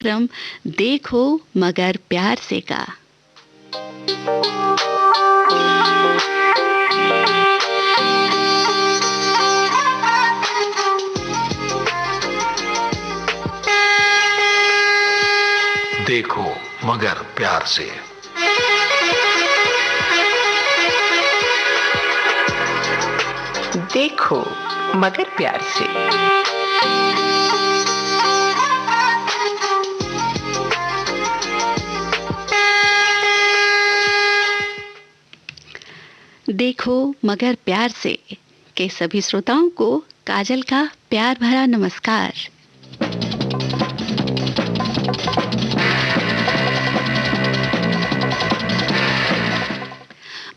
क्रम देखो मगर प्यार से का। देखो मगर प्यार से। देखो मगर प्यार से। देखो मगर प्यार से के सभी श्रोताओं को काजल का प्यार भरा नमस्कार।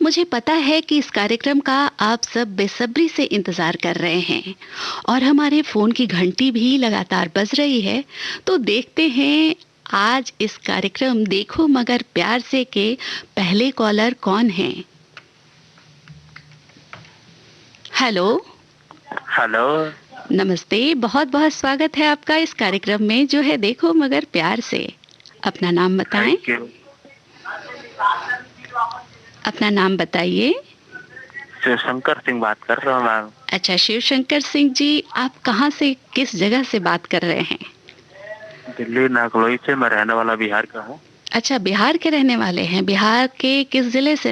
मुझे पता है कि इस कार्यक्रम का आप सब बेसब्री से इंतजार कर रहे हैं और हमारे फोन की घंटी भी लगातार बज रही है। तो देखते हैं आज इस कार्यक्रम देखो मगर प्यार से के पहले कॉलर कौन हैं। हेलो। हेलो। नमस्ते, बहुत बहुत स्वागत है आपका इस कार्यक्रम में जो है देखो मगर प्यार से। अपना नाम बताएं। अपना नाम बताइए। शिवशंकर सिंह बात कर रहा हूँ मैम। अच्छा शिवशंकर सिंह जी, आप कहाँ से किस जगह से बात कर रहे हैं? दिल्ली नागलोई से मैं रहने वाला बिहार का हूँ। अच्छा बिहार के रहने वाले हैं। बिहार के किस जिले से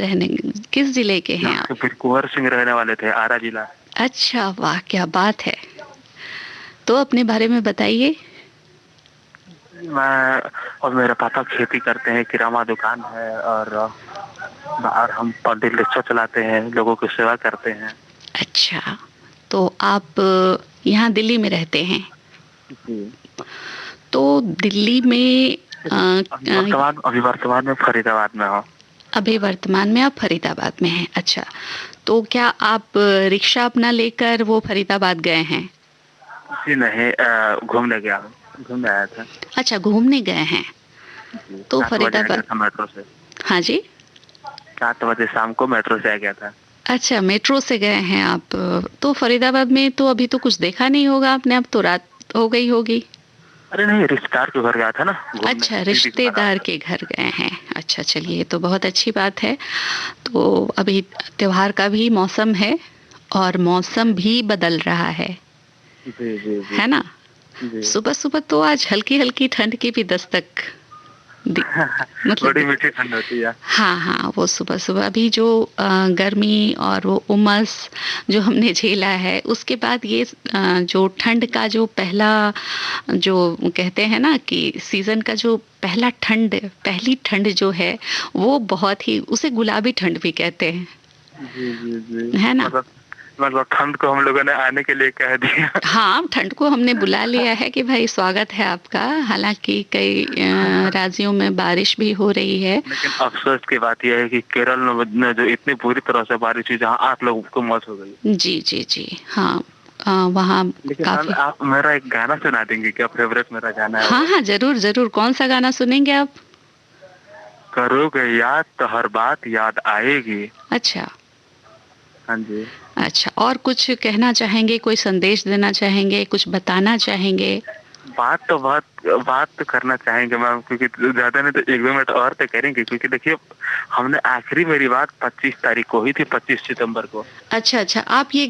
किस जिले के हैं आप? फिर कुंवर सिंह रहने वाले थे, आरा जिला। अच्छा वाह, क्या बात है। तो अपने बारे में बताइए। मैं और मेरे पापा खेती करते हैं, किराना दुकान है और हम पंडित रिक्शा चलाते हैं, लोगों की सेवा करते हैं। अच्छा, तो आप यहाँ दिल्ली में रहते हैं? जी। तो दिल्ली में अभी वर्तमान में फरीदाबाद में हूँ। अभी वर्तमान में आप फरीदाबाद में हैं। अच्छा, तो क्या आप रिक्शा अपना लेकर वो फरीदाबाद गए हैं? जी नहीं, घूमने गया हूँ, घूमने आया था। अच्छा घूमने गए हैं। तो 7 बजे आ गया फरीदाबाद। था मेट्रो से। हाँ जी। 7 बजे शाम को मेट्रो से आ गया था। अच्छा मेट्रो से गए हैं आप। तो फरीदाबाद में तो अभी तो कुछ देखा नहीं होगा आपने, अब तो रात हो गई होगी। अरे नहीं, रिश्तेदार के घर गया था ना। अच्छा रिश्तेदार के घर गए हैं। अच्छा चलिए, ये तो बहुत अच्छी बात है। तो अभी त्योहार का भी मौसम है और मौसम भी बदल रहा है। जी जी जी। है ना। सुबह सुबह तो आज हल्की हल्की ठंड की भी दस्तक मतलब बड़ी मीठी ठंड होती है। हाँ हाँ, वो सुबह सुबह अभी जो गर्मी और वो उमस जो हमने झेला है, उसके बाद ये जो ठंड का जो पहला जो कहते हैं ना कि सीजन का जो पहली ठंड जो है वो बहुत ही, उसे गुलाबी ठंड भी कहते हैं। जी जी जी। है ना। मतलब ठंड को हम लोगों ने आने के लिए कह दिया। हाँ, ठंड को हमने बुला लिया है कि भाई स्वागत है आपका। हालांकि कई राज्यों में बारिश भी हो रही है। लेकिन अफसोस की बात यह है कि केरल में जो इतनी बुरी तरह से बारिश हुई, जहाँ 8 लोगों को मौत हो गई। जी जी जी हाँ। वहाँ लेकिन काफी। आप मेरा एक गाना सुना देंगे क्या? फेवरेट मेरा गाना है हाँ वो। हाँ जरूर जरूर, कौन सा गाना सुनेंगे आप? करोगे याद तो हर बात याद आएगी। अच्छा। हाँ जी। अच्छा, और कुछ कहना चाहेंगे, कोई संदेश देना चाहेंगे, कुछ बताना चाहेंगे? बात तो करना चाहेंगे मैम, क्योंकि ज्यादा नहीं तो 1-2 मिनट और तो करेंगे, क्योंकि देखिए हमने आखिरी मेरी बात 25 तारीख को हुई थी, 25 सितंबर को। अच्छा अच्छा, आप ये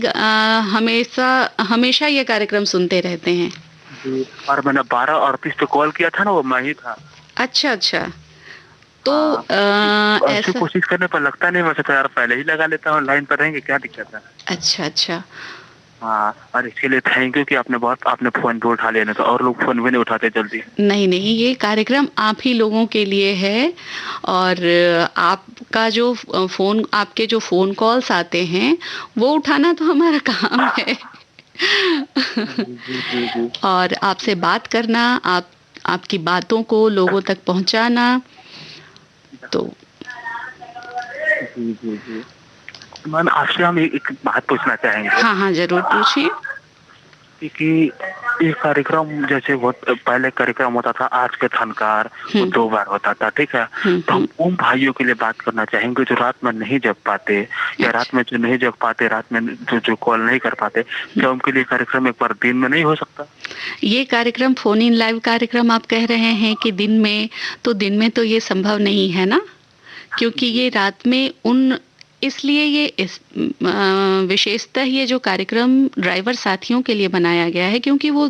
हमेशा हमेशा ये कार्यक्रम सुनते रहते हैं? जी। और मैंने 12:38 पे कॉल किया था ना, वो मैं ही था। अच्छा अच्छा। तो हाँ, ऐसी ऐसा। कोशिश करने पर लगता नहीं, मैं सोचा यार पहले ही लगा लेता हूँ, लाइन पर रहेंगे, क्या दिक्कत है। अच्छा अच्छा। हाँ, और इसके लिए थैंक यू कि आपने फोन भी उठा लिया, नहीं तो और लोग फोन भी नहीं उठाते जल्दी। नहीं नहीं, ये कार्यक्रम आप ही लोगों के लिए है। और आपका जो फोन, आपके जो फोन कॉल्स आते हैं वो उठाना तो हमारा काम है। जी जी जी। और आपसे बात करना, आपकी बातों को लोगों तक पहुंचाना। तो जी जी जी। मैम आपसे हम एक बात पूछना चाहेंगे। हाँ हाँ जरूर पूछिए। कि ये कार्यक्रम जैसे बहुत पहले कार्यक्रम होता था आज के थनकार, वो 2 बार होता था, ठीक है। तो हम उन भाइयों के लिए बात करना चाहेंगे जो रात में नहीं जग पाते, या रात में जो नहीं जग पाते, रात में जो कॉल नहीं कर पाते, क्या उनके लिए कार्यक्रम एक बार दिन में नहीं हो सकता? ये कार्यक्रम फोन इन लाइव कार्यक्रम आप कह रहे हैं कि दिन में तो ये संभव नहीं है ना, क्योंकि ये रात में इसलिए ये विशेषतः ये जो कार्यक्रम ड्राइवर साथियों के लिए बनाया गया है, क्योंकि वो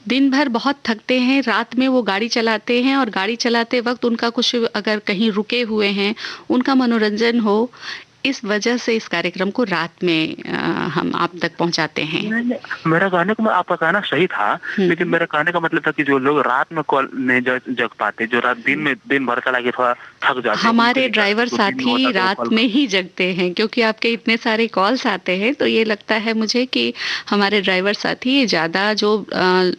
दिन भर बहुत थकते हैं, रात में वो गाड़ी चलाते हैं और गाड़ी चलाते वक्त उनका कुछ अगर कहीं रुके हुए हैं, उनका मनोरंजन हो, इस वजह से इस कार्यक्रम को रात में हम आप तक पहुंचाते हैं। मेरा कहने का आपका कहना सही था, लेकिन मेरा कहने का मतलब था कि जो लोग रात में कॉल नहीं जग पाते, जो रात दिन भर चला के थोड़ा थक जाते हैं, हमारे ड्राइवर साथी रात में ही जगते हैं, क्योंकि आपके इतने सारे कॉल्स आते हैं, तो ये लगता है मुझे कि हमारे ड्राइवर साथी ज़्यादा जो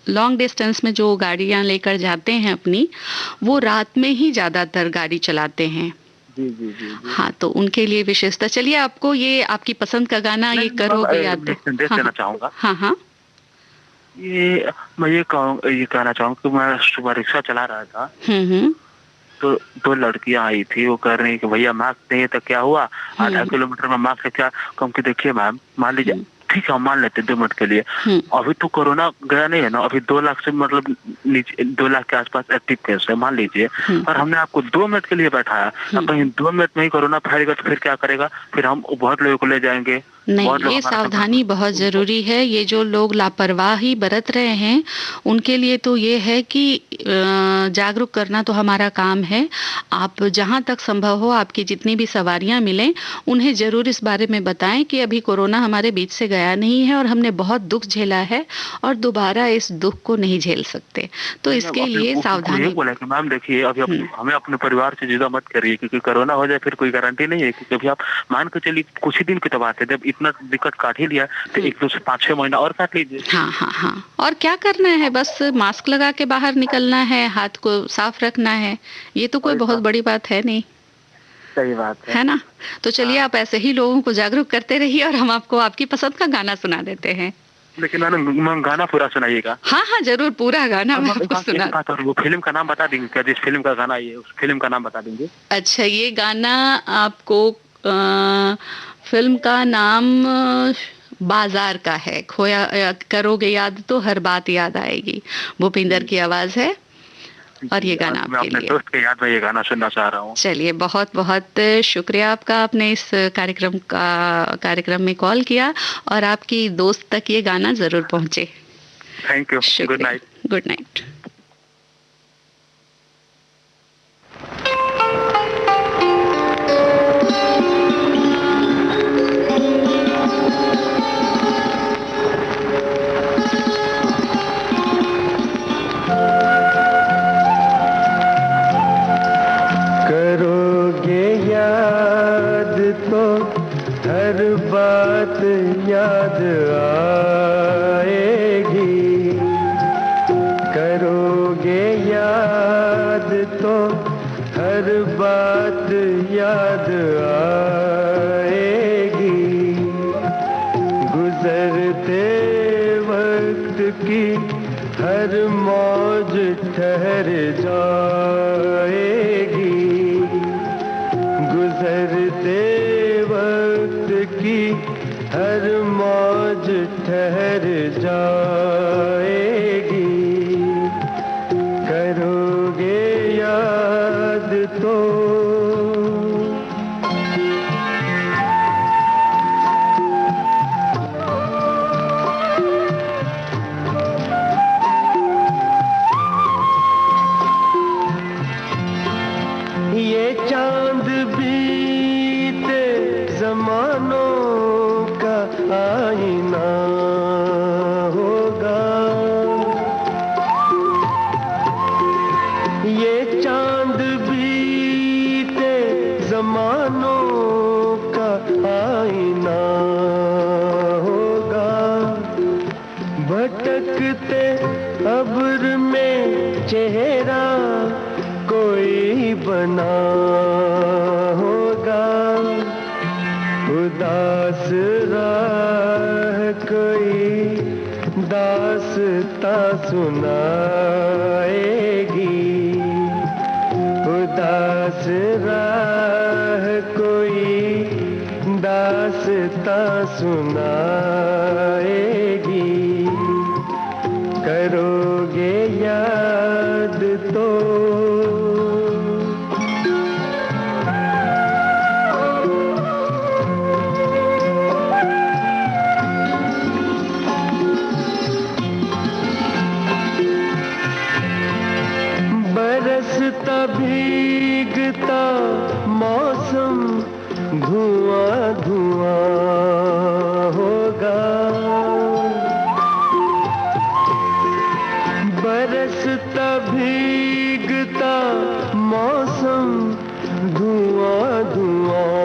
लॉन्ग डिस्टेंस में जो गाड़ियाँ लेकर जाते हैं अपनी, वो रात में ही ज़्यादातर गाड़ी चलाते हैं। जी। हाँ, तो उनके लिए विशेषता। चलिए, आपको ये आपकी पसंद का गाना ये करोगे याद संदेश देना चाहूंगा। हाँ। मैं ये कहना चाहूंगा कि मैं सुबह रिक्शा चला रहा था, तो 2 लड़कियां आई थी, वो कह रही कि भैया मास्क नहीं है तो क्या हुआ, आधा किलोमीटर में मास्क है क्या? कम कि देखिए मैम, मान लीजिए ठीक है हम मान लेते 2 मिनट के लिए, अभी तो कोरोना गया नहीं है ना, अभी 2 लाख से मतलब नीचे 2 लाख के आसपास एक्टिव केस है मान लीजिए, और हमने आपको 2 मिनट के लिए बैठाया, अब कहीं 2 मिनट में ही कोरोना फैलेगा तो फिर क्या करेगा? फिर हम बहुत लोगों को ले जाएंगे। नहीं, ये सावधानी बहुत जरूरी है। ये जो लोग लापरवाही बरत रहे हैं, उनके लिए तो ये है कि जागरूक करना तो हमारा काम है। आप जहां तक संभव हो, आपकी जितनी भी सवारियां मिलें, उन्हें जरूर इस बारे में बताएं कि अभी कोरोना हमारे बीच से गया नहीं है और हमने बहुत दुख झेला है और दोबारा इस दुख को नहीं झेल सकते। तो इसके लिए सावधानी। बोला कि मैम देखिए, अभी हमें अपने परिवार से जुदा मत करिए, क्योंकि कोरोना हो जाए फिर कोई गारंटी नहीं है। क्योंकि अभी आप मान के चलिए कुछ ही दिन की तो बात है, जब इतना दिक्कत काट ही लिया तो 1 से 5-6 महीना और काट लीजिए। हाँ। और क्या करना है, बस मास्क लगा के बाहर निकलना है, हाथ को साफ रखना है, ये तो कोई बहुत बड़ी बात है नहीं। सही बात है ना। तो चलिए, आप ऐसे ही लोगों को जागरूक करते रहिए और हम आपको आपकी पसंद का गाना सुना देते हैं। लेकिन मैंने गाना पूरा सुनाइएगा। हाँ, जरूर पूरा गाना मैं आपको सुना। वो फिल्म का नाम बता देंगे क्या? जिस फिल्म का गाना ये, उस फिल्म का नाम बता देंगे। अच्छा, ये गाना आपको फिल्म का नाम बाजार का है। खोया करोगे याद तो हर बात याद आएगी, भूपिंदर की आवाज है और ये गाना आपके लिए। अपने दोस्त के याद में ये गाना सुनना चाह रहा हूँ। चलिए, बहुत बहुत शुक्रिया आपका, आपने इस कार्यक्रम में कॉल किया और आपकी दोस्त तक ये गाना जरूर पहुंचे। Thank you. Good night. Good night. याद आएगी, करोगे याद तो हर बात याद आएगी, गुजरते वक्त की हर मौज ठहर जाएगी, गुजरते वक्त की हर मौज ठहर जाएगी, करोगे याद तो। ये चांद बीते जमानों आईना होगा, ये चांद बीते जमानों का आईना होगा, भटकते अब्र में चेहरा कोई बना होगा, उदास राह कोई दाग दास्तां सुनाएगी, उदास राह कोई दास्तां सुनाएगी, करोगे याद तो बरसता भीगता मौसम धुआं धुआं होगा, बरसता भीगता मौसम धुआं धुआं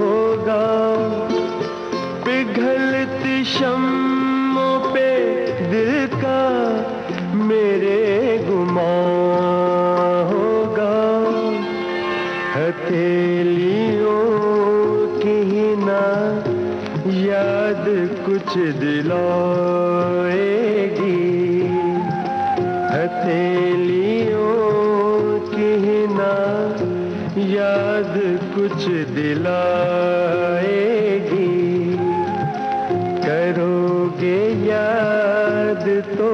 होगा, पिघलती शम्मों पे दिल का मेरे गुमां होगा, हथेलियों की ही ना याद कुछ दिलाएगी, हथेलियों की ही ना याद कुछ दिलाएगी, करोगे याद तो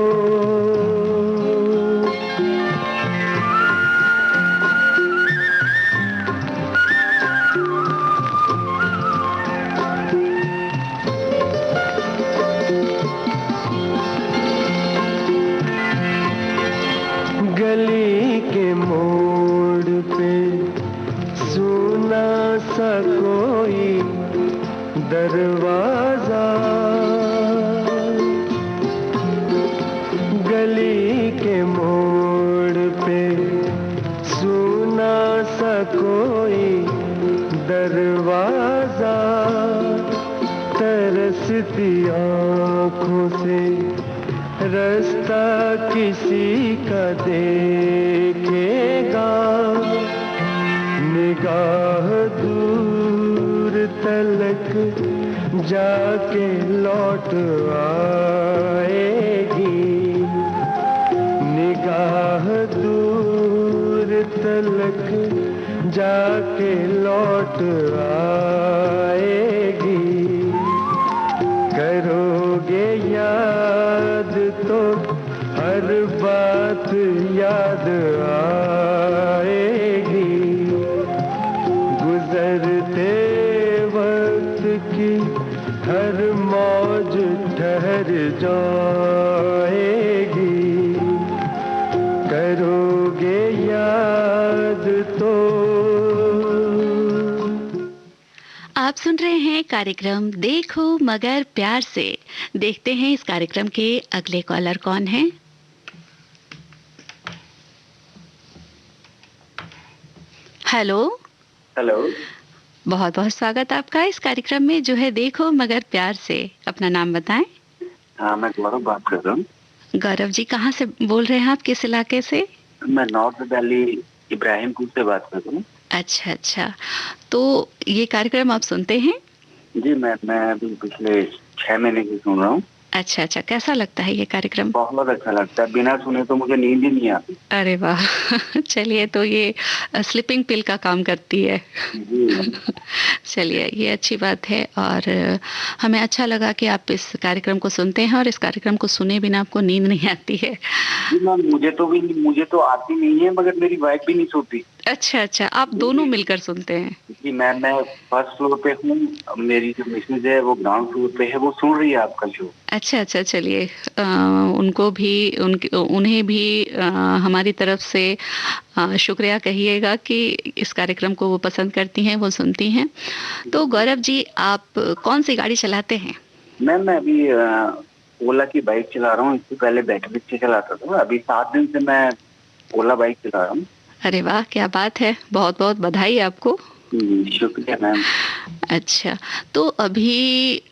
गली के मोड़ पे सुना सा कोई दरवाजा, गली के मोड़ पे सुना सा कोई दरवाजा, तरसती आँखों से रास्ता किसी का देखेगा, निगाह दूर तलक जाके लौट आएगी, निगाह दूर तलक जाके लौट आएगी, करोगे याद तो हर बात याद आएगी, गुजरते वक्त की हर मौज ठहर जाएगी, करोगे याद तो। आप सुन रहे हैं कार्यक्रम देखो मगर प्यार से। देखते हैं इस कार्यक्रम के अगले कॉलर कौन हैं। हेलो हेलो, बहुत बहुत स्वागत आपका इस कार्यक्रम में जो है देखो मगर प्यार से। अपना नाम बताएं। हाँ, मैं गौरव बात कर रहा हूँ। गौरव जी, कहाँ से बोल रहे हैं आप, किस इलाके से? मैं नॉर्थ दिल्ली इब्राहिमपुर से बात कर रहा हूँ। अच्छा अच्छा, तो ये कार्यक्रम आप सुनते हैं? जी, मैं अभी पिछले 6 महीने से सुन रहा हूँ। अच्छा अच्छा, कैसा लगता है ये कार्यक्रम? बहुत अच्छा लगता है, बिना सुने तो मुझे नींद ही नहीं आती। अरे वाह चलिए, तो ये स्लीपिंग पिल का काम करती है। चलिए, ये अच्छी बात है और हमें अच्छा लगा कि आप इस कार्यक्रम को सुनते हैं और इस कार्यक्रम को सुने बिना आपको नींद नहीं आती है। जी मैम, मुझे तो आती नहीं है, मगर मेरी वाइफ भी नहीं सोती। अच्छा अच्छा, आप दोनों मिलकर सुनते हैं? जी, मैं फर्स्ट फ्लोर पे हूँ, मेरी जो मिसेज है वो ग्राउंड फ्लोर पे है, वो सुन रही है आपका शो। अच्छा अच्छा, चलिए उन्हें भी हमारी तरफ से शुक्रिया कहिएगा कि इस कार्यक्रम को वो पसंद करती हैं, वो सुनती हैं। तो गौरव जी, आप कौन सी गाड़ी चलाते हैं? मैम, मैं अभी ओला की बाइक चला रहा हूँ। इससे पहले बैटरी से चलाता था। अभी 7 दिन से मैं ओला बाइक चला रहा हूँ। अरे वाह, क्या बात है, बहुत बहुत बधाई आपको। शुक्रिया मैम। अच्छा, तो अभी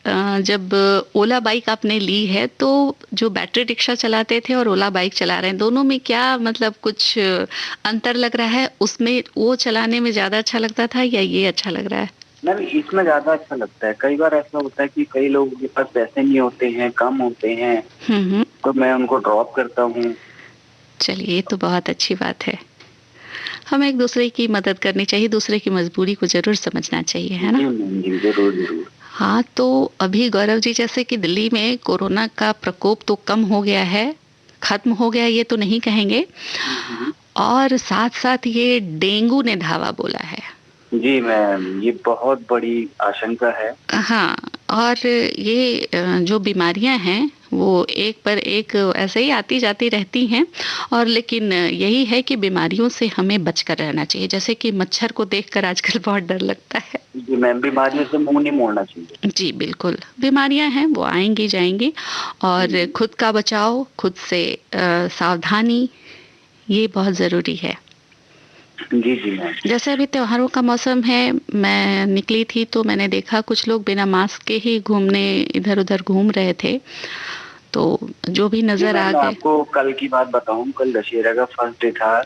जब ओला बाइक आपने ली है, तो जो बैटरी रिक्शा चलाते थे और ओला बाइक चला रहे हैं, दोनों में क्या मतलब कुछ अंतर लग रहा है? उसमें वो चलाने में ज़्यादा अच्छा लगता था या ये अच्छा लग रहा है? मैम इसमें ज्यादा अच्छा लगता है। कई बार ऐसा होता है कि कई लोगों के पास पैसे नहीं होते हैं, कम होते हैं, तो मैं उनको ड्रॉप करता हूँ। चलिए, ये तो बहुत अच्छी बात है। हमें एक दूसरे की मदद करनी चाहिए, दूसरे की मजबूरी को जरूर समझना चाहिए, है ना? जी जरूर जरूर। हाँ, तो अभी गौरव जी, जैसे कि दिल्ली में कोरोना का प्रकोप तो कम हो गया है, खत्म हो गया ये तो नहीं कहेंगे, और साथ साथ ये डेंगू ने धावा बोला है। जी मैम, ये बहुत बड़ी आशंका है। हाँ, और ये जो बीमारियां हैं वो एक पर एक ऐसे ही आती जाती रहती हैं, और लेकिन यही है कि बीमारियों से हमें बचकर रहना चाहिए। जैसे कि मच्छर को देखकर आजकल बहुत डर लगता है। जी मैम, बीमारियों से मुंह नहीं मोड़ना चाहिए। जी बिल्कुल, बीमारियां हैं वो आएंगी जाएंगी, और खुद का बचाव, खुद से सावधानी, ये बहुत ज़रूरी है। जी जी मैम। जैसे अभी त्योहारों का मौसम है, मैं निकली थी तो मैंने देखा कुछ लोग बिना मास्क के ही घूमने इधर उधर घूम रहे थे, तो जो भी नजर आ गए। आपको कल की बात बताऊं, कल दशहरा का फर्स्ट डे था।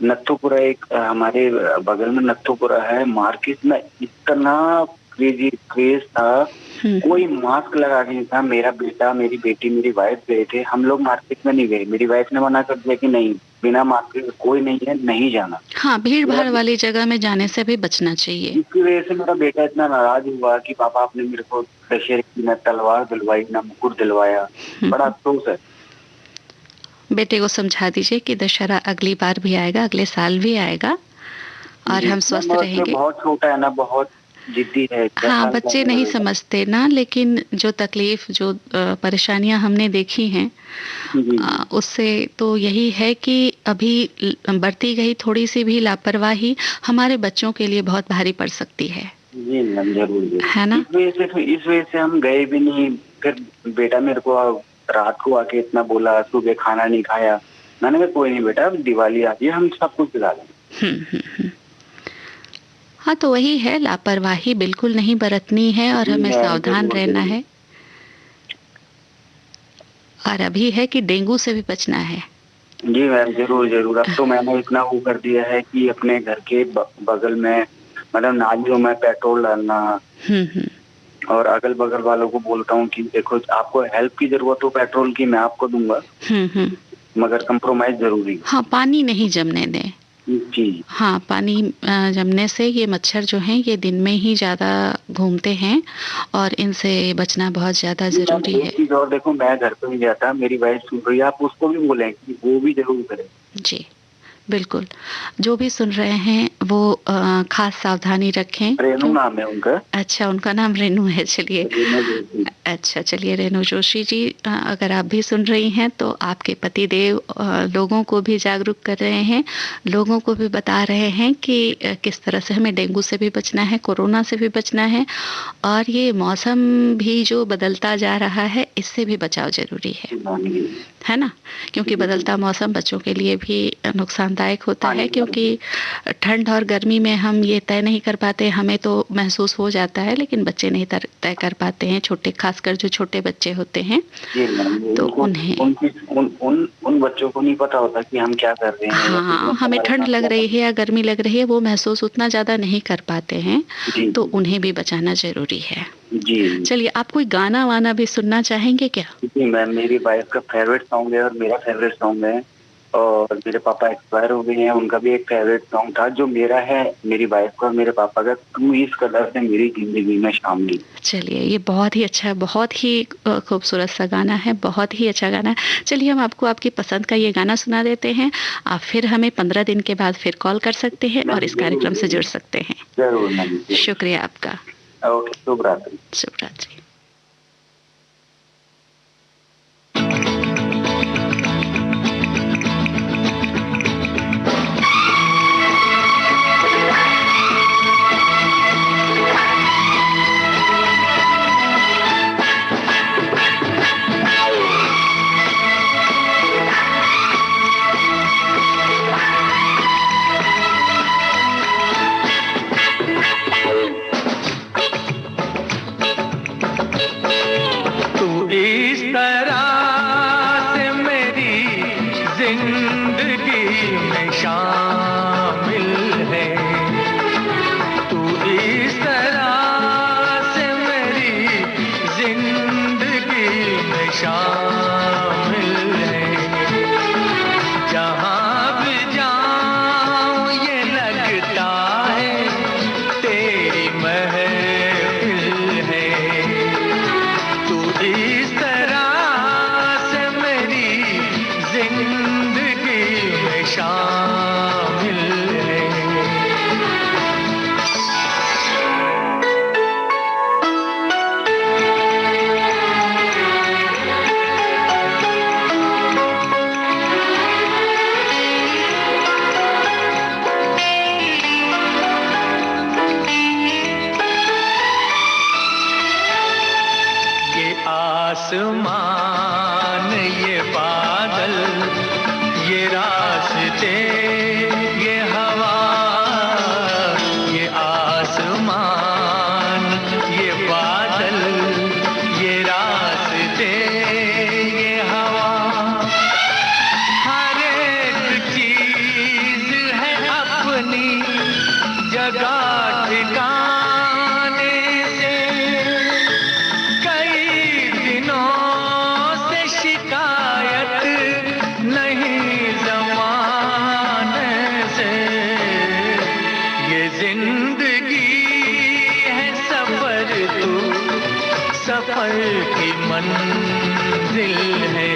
नत्थुपुरा एक हमारे बगल में नत्थुपुरा है, मार्केट में इतना क्रेज था, कोई मास्क लगा के नहीं था। मेरा बेटा, मेरी बेटी, मेरी वाइफ गए थे, हम लोग मार्केट में नहीं गए। मेरी वाइफ ने मना कर दिया कि नहीं, बिना मास्क के कोई नहीं है, नहीं जाना। हाँ, भीड़ भाड़ वाली जगह में जाने से भी बचना चाहिए। इसकी वजह से मेरा बेटा इतना नाराज हुआ कि पापा आपने मेरे को दशहरे की न तलवार दिलवाई न मुकुट दिलवाया। बड़ा अफसोस है। बेटे को समझा दीजिए कि दशहरा अगली बार भी आएगा, अगले साल भी आएगा, और हम स्वस्थ रहेंगे। बहुत छोटा है ना, बहुत जिद्दी है। हाँ, बच्चे नहीं समझते ना, लेकिन जो तकलीफ, जो परेशानियां हमने देखी हैं, उससे तो यही है कि अभी बरती गई थोड़ी सी भी लापरवाही हमारे बच्चों के लिए बहुत भारी पड़ सकती है। जी मैम, जरूर है ना? इस वजह से हम गए भी नहीं। फिर बेटा मेरे को रात को आके इतना बोला, सुबह खाना नहीं खाया। मैंने कहा कोई नहीं बेटा, दिवाली आती है, हम सब कुछ दिला देंगे। हाँ, तो वही है, लापरवाही बिल्कुल नहीं बरतनी है, और हमें सावधान रहना है। और अभी है कि डेंगू से भी बचना है। जी मैम, जरूर जरूर। अब तो मैंने इतना वो कर दिया है कि अपने घर के बगल में, मतलब नालियों में पेट्रोल डालना, और अगल बगल वालों को बोलता हूँ कि देखो, आपको हेल्प की जरूरत हो पेट्रोल की, मैं आपको दूंगा, मगर कंप्रोमाइज जरूरी। हाँ, पानी नहीं जमने दें। जी हाँ, पानी जमने से ये मच्छर जो हैं ये दिन में ही ज़्यादा घूमते हैं, और इनसे बचना बहुत ज़्यादा ज़रूरी है। और देखो, मैं घर पे नहीं जाता, मेरी वाइफ सुन रही है, आप उसको भी बोलें कि वो भी जरूर करे। जी बिल्कुल, जो भी सुन रहे हैं वो खास सावधानी रखें। रेनू नाम है उनका। अच्छा, उनका नाम रेनू है। चलिए, अच्छा, चलिए रेनू जोशी जी, अगर आप भी सुन रही हैं तो आपके पति देव लोगों को भी जागरूक कर रहे हैं, लोगों को भी बता रहे हैं कि किस तरह से हमें डेंगू से भी बचना है, कोरोना से भी बचना है, और ये मौसम भी जो बदलता जा रहा है इससे भी बचाव जरूरी है ना? क्योंकि बदलता मौसम बच्चों के लिए भी नुकसानदायक होता है, क्योंकि ठंड और गर्मी में हम ये तय नहीं कर पाते, हमें तो महसूस हो जाता है लेकिन बच्चे नहीं तय कर पाते हैं, छोटे, खासकर जो छोटे बच्चे होते हैं, तो उन्हें उन बच्चों को नहीं पता होता कि हम क्या कर रहे हैं। हाँ, हमें ठंड लग रही है या गर्मी लग रही है, वो महसूस उतना ज्यादा नहीं कर पाते हैं, तो उन्हें भी बचाना जरूरी है। जी, चलिए, आप कोई गाना वाना भी सुनना चाहेंगे क्या? जी मैम, मेरी वाइफ का फेवरेट सॉन्ग है और मेरा फेवरेट सॉन्ग है, और मेरे पापा एक्सपायर हो गए हैं, उनका भी एक फेवरेट सॉन्ग था जो मेरा है, मेरी वाइफ का और मेरे पापा का, तू इस कदर से मेरी जिंदगी में शामिल। चलिए, ये बहुत ही अच्छा, बहुत ही खूबसूरत सा गाना है, बहुत ही अच्छा गाना है। चलिए, हम आपको आपकी पसंद का ये गाना सुना देते हैं। आप फिर हमें 15 दिन के बाद फिर कॉल कर सकते हैं और इस कार्यक्रम से जुड़ सकते हैं। जरूर, शुक्रिया आपका। ओके, शुभ रात्रि। शुभ रात्रि। शामिल है, तू इस शामिल है। आसमान ये बादल ये रास्ते ये हवा, ये आसमान ये बादल ये रास्ते ये हवा, हर एक चीज है अपनी जगह ठिकाने से। सफर की मंजिल है,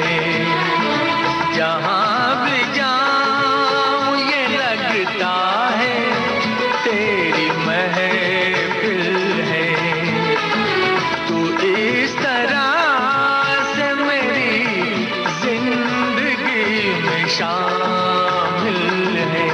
जहाँ भी जाऊं ये लगता है तेरी महफिल है। तू इस तरह से मेरी जिंदगी में शामिल है।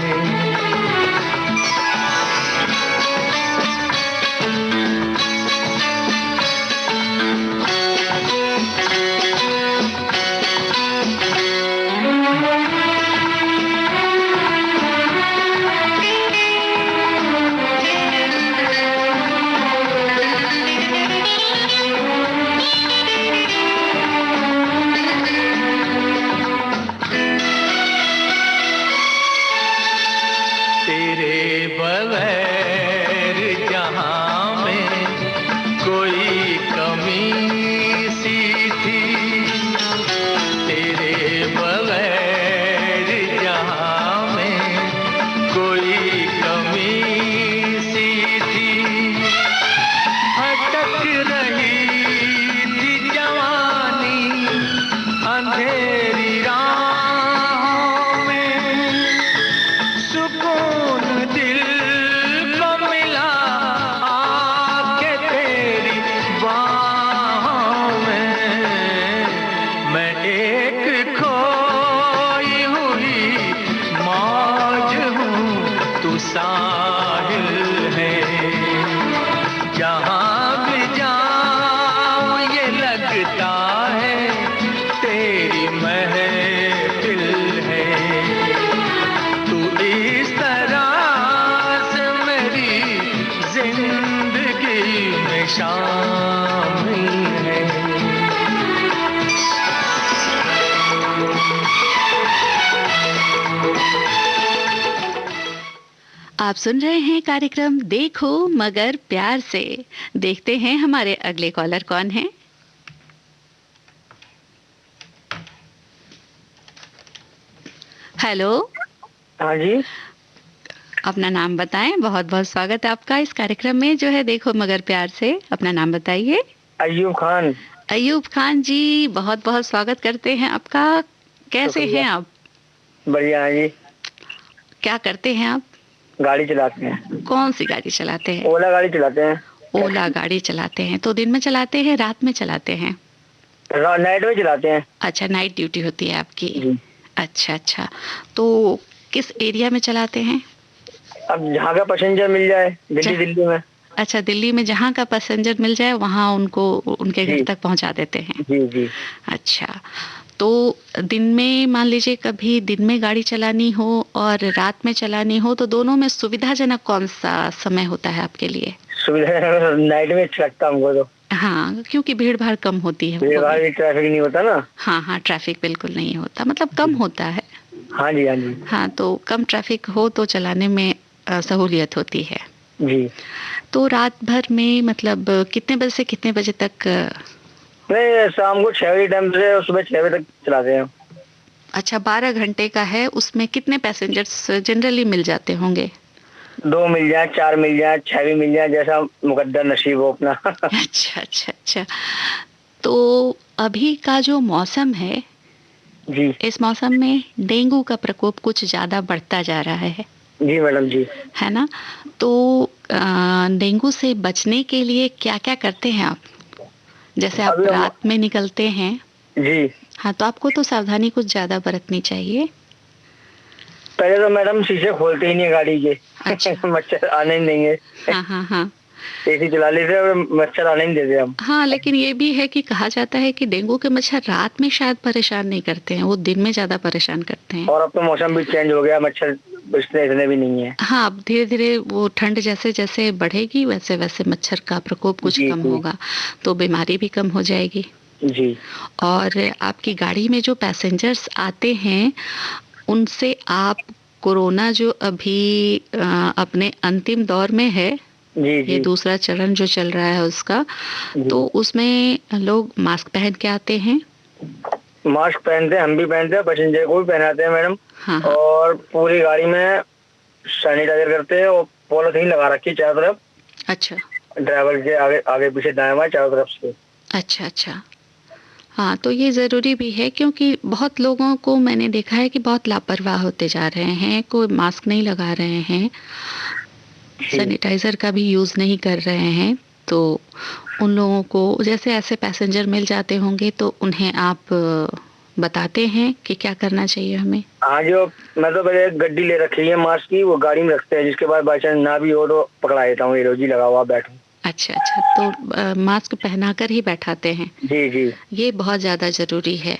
आप सुन रहे हैं कार्यक्रम देखो मगर प्यार से। देखते हैं हमारे अगले कॉलर कौन है। हेलो। हाँ जी। अपना नाम बताएं। बहुत बहुत स्वागत है आपका इस कार्यक्रम में जो है देखो मगर प्यार से। अपना नाम बताइए। अयूब खान। अयूब खान जी, बहुत बहुत स्वागत करते हैं आपका। कैसे हैं आप? बढ़िया है जी। क्या करते हैं आप? गाड़ी चलाते हैं। कौन सी गाड़ी चलाते हैं? ओला गाड़ी चलाते हैं। ओला गाड़ी चलाते हैं। तो दिन में चलाते हैं, रात में चलाते हैं? नाइट में चलाते हैं। अच्छा, नाइट ड्यूटी होती है आपकी। अच्छा अच्छा। तो किस एरिया में चलाते हैं? अब जहाँ का पैसेंजर मिल जाए। दिल्ली में। अच्छा, दिल्ली में जहाँ का पैसेंजर मिल जाए वहाँ उनको उनके घर तक पहुँचा देते हैं। जी जी। अच्छा, तो दिन में मान लीजिए कभी दिन में गाड़ी चलानी हो और रात में चलानी हो तो दोनों में सुविधाजनक कौन सा समय होता है आपके लिए? सुविधा नाइट में अच्छा लगता हमको तो। हाँ, क्योंकि भीड़ भाड़ कम होती है। भीड़ भाड़, ट्रैफिक नहीं होता ना। हाँ हाँ, ट्रैफिक बिल्कुल नहीं होता, मतलब कम होता है। हाँ जी हाँ जी। हाँ, तो कम ट्रैफिक हो तो चलाने में सहूलियत होती है जी। तो रात भर में मतलब कितने बजे से कितने बजे तक? नहीं, शाम को 6 बजे टाइम से सुबह 6 बजे तक चलाते हैं। अच्छा, 12 घंटे का है। उसमें कितने पैसेंजर्स जनरली मिल जाते होंगे? 2 मिल जाए, 4 मिल जाए, 6 भी मिल जाए, जैसा मुकद्दर नसीब हो अपना। अच्छा अच्छा अच्छा। तो अभी का जो मौसम है जी इस मौसम में डेंगू का प्रकोप कुछ ज़्यादा बढ़ता जा रहा है। जी मैडम जी। है ना? तो डेंगू से बचने के लिए क्या-क्या करते हैं आप? जैसे आप अभी हम रात में निकलते हैं, जी हाँ, तो आपको तो सावधानी कुछ ज़्यादा बरतनी चाहिए। पहले तो मैडम शीशे खोलते ही नहीं है गाड़ी के। अच्छा। मच्छर आने ही देंगे। हाँ, हाँ, हाँ। एसी चला लेते हैं और मच्छर आने नहीं देते हम। हाँ, लेकिन ये भी है कि कहा जाता है कि डेंगू के मच्छर रात में शायद परेशान नहीं करते हैं, वो दिन में ज़्यादा परेशान करते हैं। और अब तो मौसम भी चेंज हो गया, मच्छर इतने भी नहीं है। हाँ, अब धीरे-धीरे वो ठंड जैसे-जैसे बढ़ेगी वैसे-वैसे मच्छर का प्रकोप कुछ जी कम जी होगा, तो बीमारी भी कम हो जाएगी। जी और आपकी गाड़ी में जो पैसेंजर्स आते हैं, उनसे आप कोरोना जो अभी अपने अंतिम दौर में है, जी ये जी दूसरा चरण जो चल रहा है उसका, तो जी। उसमें लोग मास्क पहन के आते हैं। मास्क पहनते हैं, हम भी पहनते हैं, पैसेंजर को भी पहनाते हैं मैडम। हाँ, हाँ। और पूरी गाड़ी में सैनिटाइजर करते हैं और पॉलिथीन लगा रखी है चारों तरफ, अच्छा, ड्राइवर के आगे आगे पीछे दाएं बाएं चारों तरफ से। अच्छा, अच्छा। हाँ, तो ये ज़रूरी भी है क्योंकि बहुत लोगों को मैंने देखा है कि बहुत लापरवाह होते जा रहे हैं, कोई मास्क नहीं लगा रहे हैं, जी सैनिटाइज़र का भी यूज़ नहीं कर रहे हैं, तो उन लोगों को जैसे ऐसे पैसेंजर मिल जाते होंगे तो उन्हें आप बताते हैं कि क्या करना चाहिए हमें? हाँ, जो मैं तो पहले एक गड्डी ले रखी है मास्क की, वो गाड़ी में रखते हैं, जिसके बाद बाई चांस ना भी हो तो पकड़ा देता हूँ, ये लो जी लगा हुआ बैठो। अच्छा, अच्छा, तो मास्क पहनाकर ही बैठाते हैं। जी जी ये बहुत ज़्यादा ज़रूरी है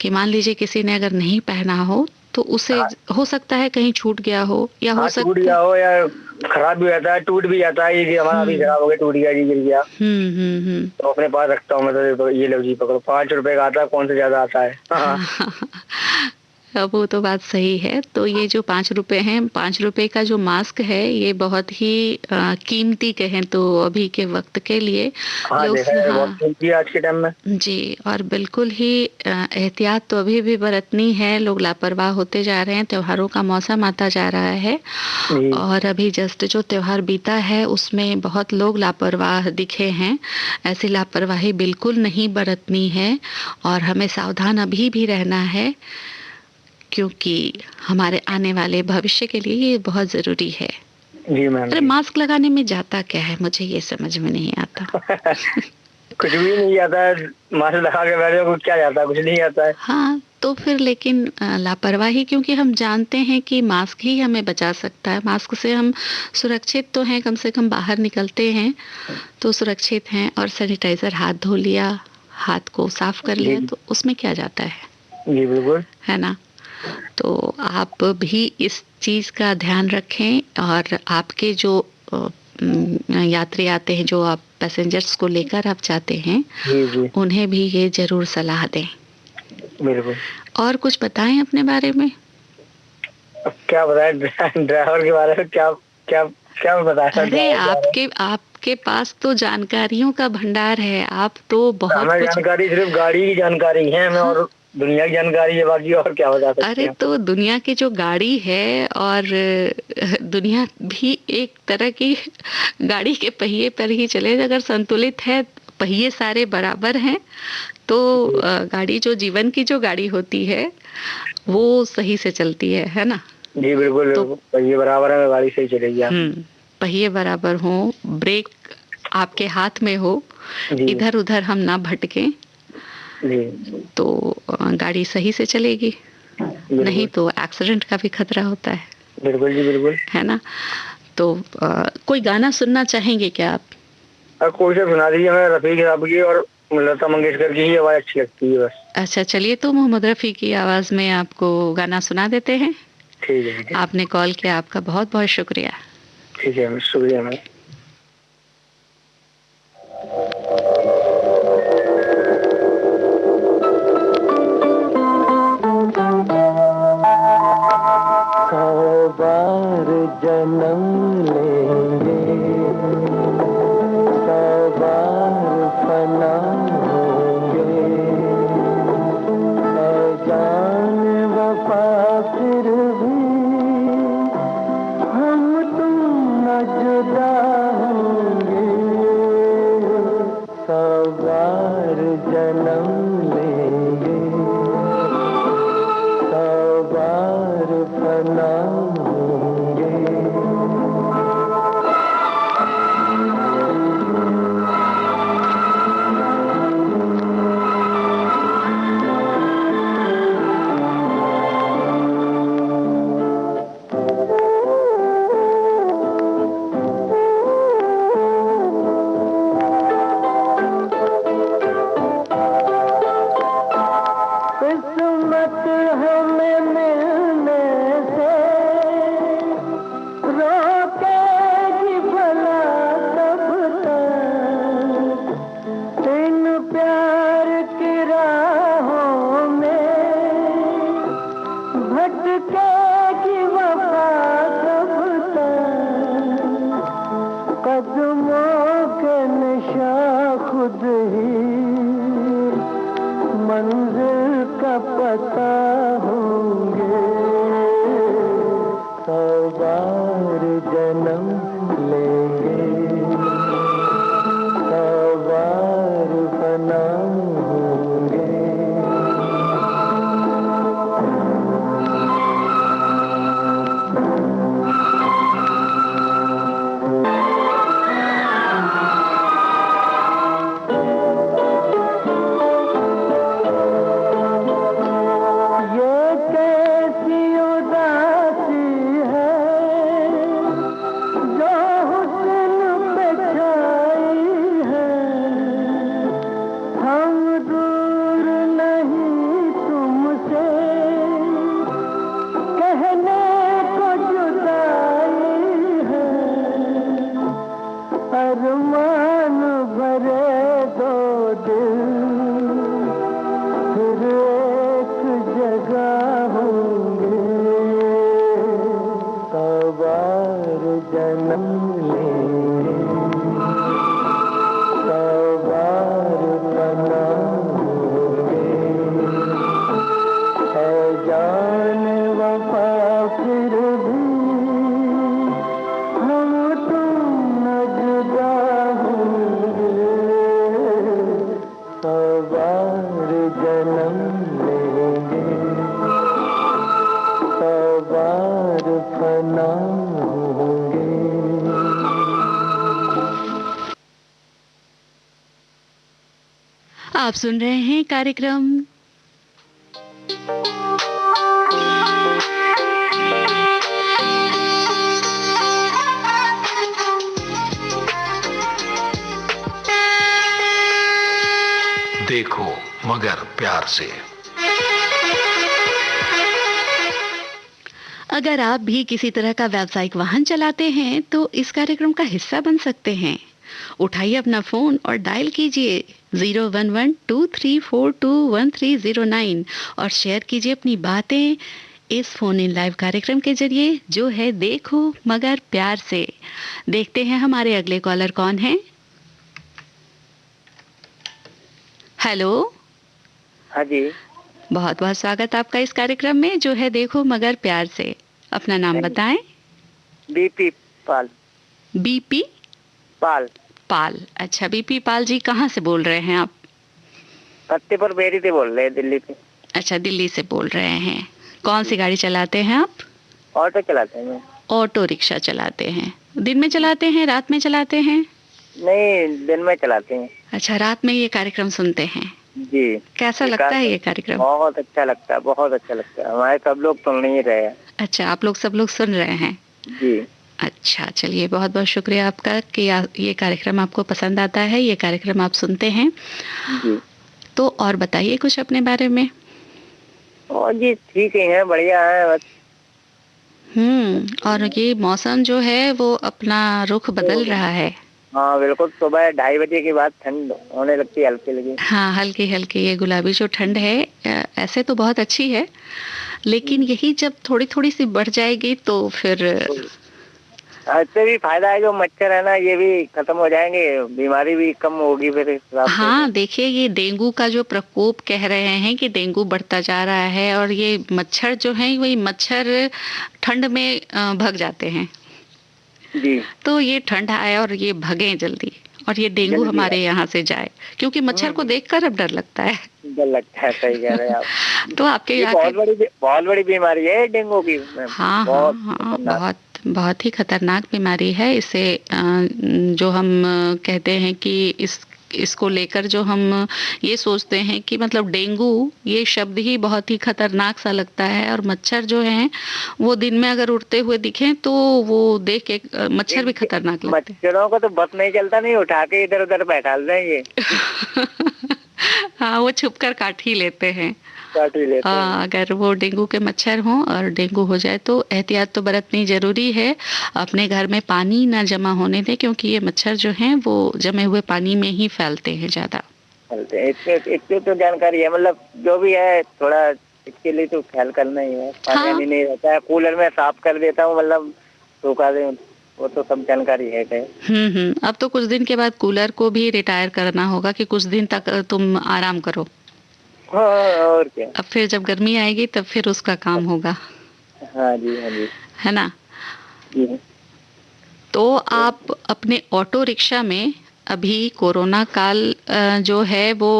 कि मान लीजिए किसी ने अगर नहीं पहना हो तो उसे हो सकता है कहीं छूट गया हो या हो हाँ, टूट सकता गया है। हो या खराब भी हो जाता है, टूट भी जाता है, ये कि हमारा अभी खराब हो गया, टूट गया जी, गिर गया, हम्म। तो अपने पास रखता हूँ मैं। तो ये लो जी पकड़ो, 5 रुपए का आता है, कौन से ज्यादा आता है। हाँ वो तो बात सही है। तो ये जो 5 रुपए हैं, 5 रुपए का जो मास्क है ये बहुत ही कीमती कहें तो अभी के वक्त के लिए हाँ, लोग देखा है, बहुत हाँ कीमती है आज के टाइम में। जी, और बिल्कुल ही एहतियात तो अभी भी बरतनी है। लोग लापरवाह होते जा रहे हैं, त्योहारों का मौसम आता जा रहा है जी और अभी जस्ट जो त्योहार बीता है उसमें बहुत लोग लापरवाह दिखे हैं। ऐसी लापरवाही बिल्कुल नहीं बरतनी है और हमें सावधान अभी भी रहना है क्योंकि हमारे आने वाले भविष्य के लिए ये बहुत ज़रूरी है। जी मैम अरे जी। मास्क लगाने में जाता क्या है, मुझे ये समझ में नहीं आता। कुछ भी नहीं आता है, मास्क लगा के बैठे हो, क्या जाता है, कुछ नहीं आता है। हाँ, तो फिर लेकिन लापरवाही, क्योंकि हम जानते हैं कि मास्क ही हमें बचा सकता है। मास्क से हम सुरक्षित तो हैं, कम से कम बाहर निकलते हैं तो सुरक्षित हैं, और सैनिटाइज़र हाथ धो लिया, हाथ को साफ कर लिया, जी तो उसमें क्या जाता जी बिल्कुल। है ना? तो आप भी इस चीज़ का ध्यान रखें और आपके जो यात्री आते हैं, जो आप पैसेंजर्स को लेकर आप जाते हैं, जी जी उन्हें भी ये ज़रूर सलाह दें। बिल्कुल। और कुछ बताएं अपने बारे में। अब क्या बताएं ड्राइवर के बारे में, क्या क्या क्या बताया अरे ड्राइवर के बारे में? आपके पास तो जानकारियों का भंडार है, आप तो बहुत हमें कुछ। जानकारी सिर्फ गाड़ी की जानकारी है हमें, हाँ, और दुनिया की जानकारी है, बाकी और क्या बता सकते अरे हैं। तो दुनिया की जो गाड़ी है, और दुनिया भी एक तरह की गाड़ी के पहिए पर ही चले, अगर संतुलित है, पहिए सारे बराबर हैं, तो गाड़ी जो जीवन की जो गाड़ी होती है वो सही से चलती है ना? जी बिल्कुल तो बिल्कुल, ये बराबर है, गाड़ी सही चलेगी आप। पहिए बराबर हो, ब्रेक आपके हाथ में हो, जी इधर उधर हम ना भटकें, जी तो गाड़ी सही से चलेगी। नहीं बिल्कुल तो एक्सीडेंट का भी खतरा होता बिल्कुल जी बिल्कुल। है ना? तो कोई गाना सुनना चाहेंगे क्या आप? अब कोई से सुना दीजिए, हमें रफ़ी साहब की और लता मंगेशकर की ही आवाज़ अच्छी लगती है बस। अच्छा, चलिए तो मोहम्मद रफ़ी की आवाज़ में आपको गाना सुना देते हैं। ठीक है ठीक है। आपने कॉल किया, आपका बहुत बहुत शुक्रिया। ठीक है, शुक्रिया मैम। बार जन्म लेंगे, बार फना होंगे, जान वफा फिर भी हम तुम न जुदा होंगे, बार जन्म लेंगे। बार जन्म लेंगे, सौ बार फना होंगे। अरमान भरे दो दिल फिर एक जगह होंगे, सौ बार जन्म लेंगे, सौ बार फना होंगे। है जान वफा फिर भी हम तुम न जुदा होंगे, सौ बार जन्म लेंगे, सौ बार फना होंगे। आप सुन रहे हैं कार्यक्रम देखो मगर प्यार से। अगर आप भी किसी तरह का व्यावसायिक वाहन चलाते हैं तो इस कार्यक्रम का हिस्सा बन सकते हैं। उठाइए अपना फोन और डायल कीजिए 01123421309 और शेयर कीजिए अपनी बातें इस फोन इन लाइव कार्यक्रम के जरिए, जो है देखो मगर प्यार से। देखते हैं हमारे अगले कॉलर कौन है। हेलो। हाँ जी। बहुत बहुत स्वागत आपका इस कार्यक्रम में, जो है देखो मगर प्यार से। अपना नाम बताएं। बीपी पाल। बीपी पाल। पाल। अच्छा, बीपी पाल जी, कहाँ से बोल रहे हैं आप? फतेहपुर बेरी से बोल रहे हैं, दिल्ली से। अच्छा, दिल्ली से बोल रहे हैं। कौन सी गाड़ी चलाते हैं आप? ऑटो चलाते हैं। ऑटो रिक्शा चलाते हैं। दिन में चलाते हैं, रात में चलाते हैं? नहीं, दिन में चलाते हैं। अच्छा, रात में ये कार्यक्रम सुनते हैं जी। कैसा लगता है ये कार्यक्रम? बहुत अच्छा लगता है, बहुत अच्छा लगता है। हमारे सब लोग सुन नहीं रहे हैं। अच्छा, आप लोग सब लोग सुन रहे हैं? जी। अच्छा, चलिए, बहुत बहुत शुक्रिया आपका कि ये कार्यक्रम आपको पसंद आता है, ये कार्यक्रम आप सुनते हैं जी। तो और बताइए कुछ अपने बारे में। और जी ठीक ही है, बढ़िया है बस। और ये मौसम जो है वो अपना रुख बदल रहा है। हाँ बिल्कुल, सुबह 2:30 बजे के बाद ठंड होने लगती है, हल्की हल्की। हाँ, हल्की हल्की ये गुलाबी जो ठंड है ऐसे तो बहुत अच्छी है, लेकिन यही जब थोड़ी थोड़ी सी बढ़ जाएगी तो फिर इससे भी फायदा है, जो मच्छर है ना ये भी खत्म हो जाएंगे, बीमारी भी कम होगी फिर। हाँ, देखिए, ये डेंगू का जो प्रकोप कह रहे हैं कि डेंगू बढ़ता जा रहा है, और ये मच्छर जो है वही मच्छर ठंड में भग जाते हैं जी। तो ये ठंड आए और ये भगे जल्दी, और ये डेंगू हमारे यहाँ से जाए, क्योंकि मच्छर को देखकर अब डर लगता है। डर लगता है, सही कह रहे हैं आप। तो आपके बहुत बड़ी बीमारी है डेंगू की। हाँ हाँ, बहुत बहुत ही खतरनाक बीमारी है। इसे जो हम कहते हैं कि इसको लेकर जो हम ये सोचते हैं कि मतलब डेंगू ये शब्द ही बहुत ही खतरनाक सा लगता है, और मच्छर जो हैं वो दिन में अगर उड़ते हुए दिखें तो वो देख के मच्छर भी खतरनाक लगते हैं। मच्छरों को तो बस नहीं चलता, नहीं उठा के इधर उधर बैठा देंगे। हाँ, वो छुप कर काट ही लेते हैं। अगर वो डेंगू के मच्छर हों और डेंगू हो जाए तो एहतियात तो बरतनी जरूरी है। अपने घर में पानी ना जमा होने दें, क्योंकि ये मच्छर जो हैं वो जमे हुए पानी में ही फैलते हैं ज्यादा। इससे तो जानकारी है, मतलब जो भी है थोड़ा इसके लिए तो ख्याल करना ही है। पानी नहीं रहता है, कूलर में साफ कर देता हूँ, मतलब सूखा दे, वो तो सब जानकारी है। अब तो कुछ दिन के बाद कूलर को भी रिटायर करना होगा कि कुछ दिन तक तुम आराम करो। हाँ, और क्या। अब फिर जब गर्मी आएगी तब फिर उसका काम होगा। हाँ जी, हाँ जी। है ना? तो आप अपने ऑटो रिक्शा में अभी कोरोना काल जो है वो